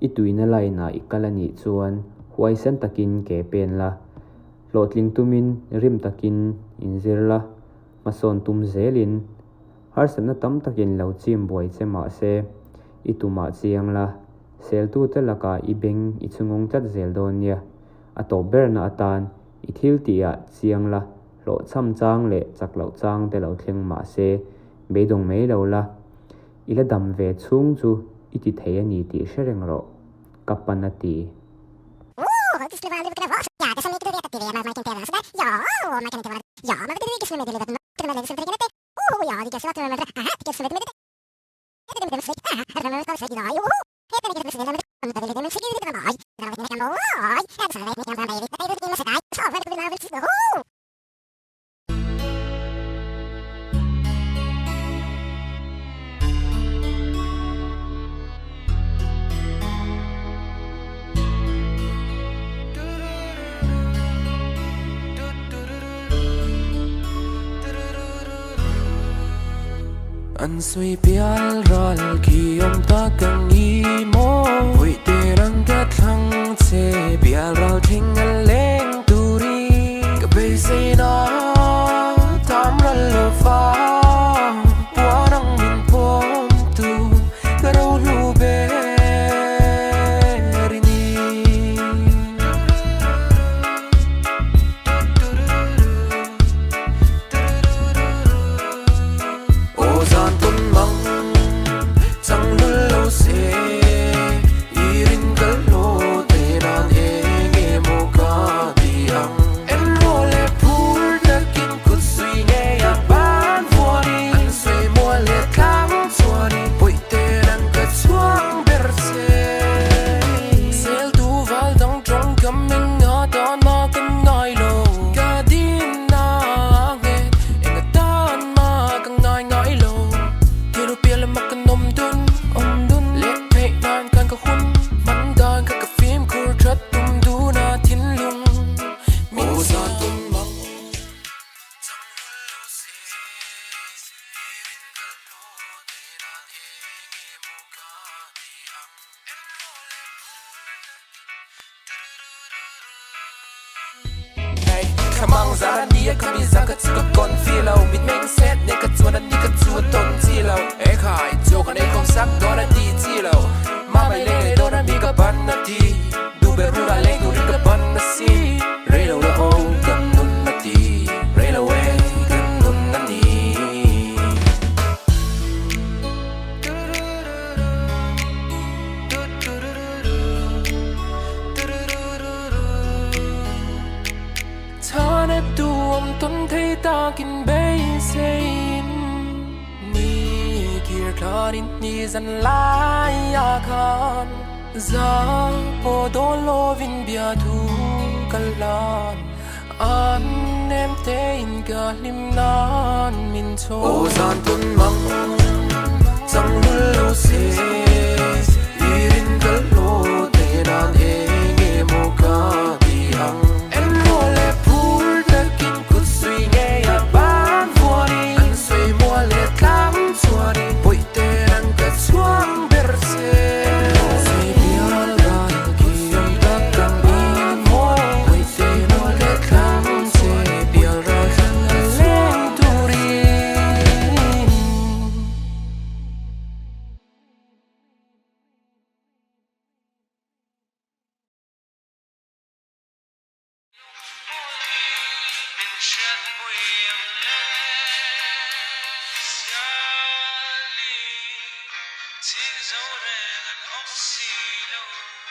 ituina laina ikalani chuan huai sen takin ke pen la lotling tumin rim takin inzirla mason tum zelin harsana tam takin lo chim buai chema se ituma chiang la seltu te laka ibeng ichungong chat zel don nia ato berna atan ithil tia chiang la lo cham chang le chaklo chang te lo thleng ma se beidong mei lo la ila dam ve chung chu iti thei ani ti hrengreng ro kapanati An sui pial ral ki om ta kang i mo vui te rang gat thang che pial ral thing a leng turi ka be say na tam ral lo fa wa rang min pom tu ka ro lu be rini Kamang zara dia kami zakat suka konfilau bit meng set ne katsuan di katsuan ton tilau kai jokan kong sak dona di tilau mama le dona mi ka banati du berura le du ka banasi relo la o kan nun nati relo we kan nun nani tuom ton thei ta kin bay sein ni kir klarin ni zan lai a khan za po do lovin bia thu kalan an nem te in ga lim nan min cho o zan tun mang chang lo se irin kal lo te nan e nge mo ka di ang Tis over and on sea low.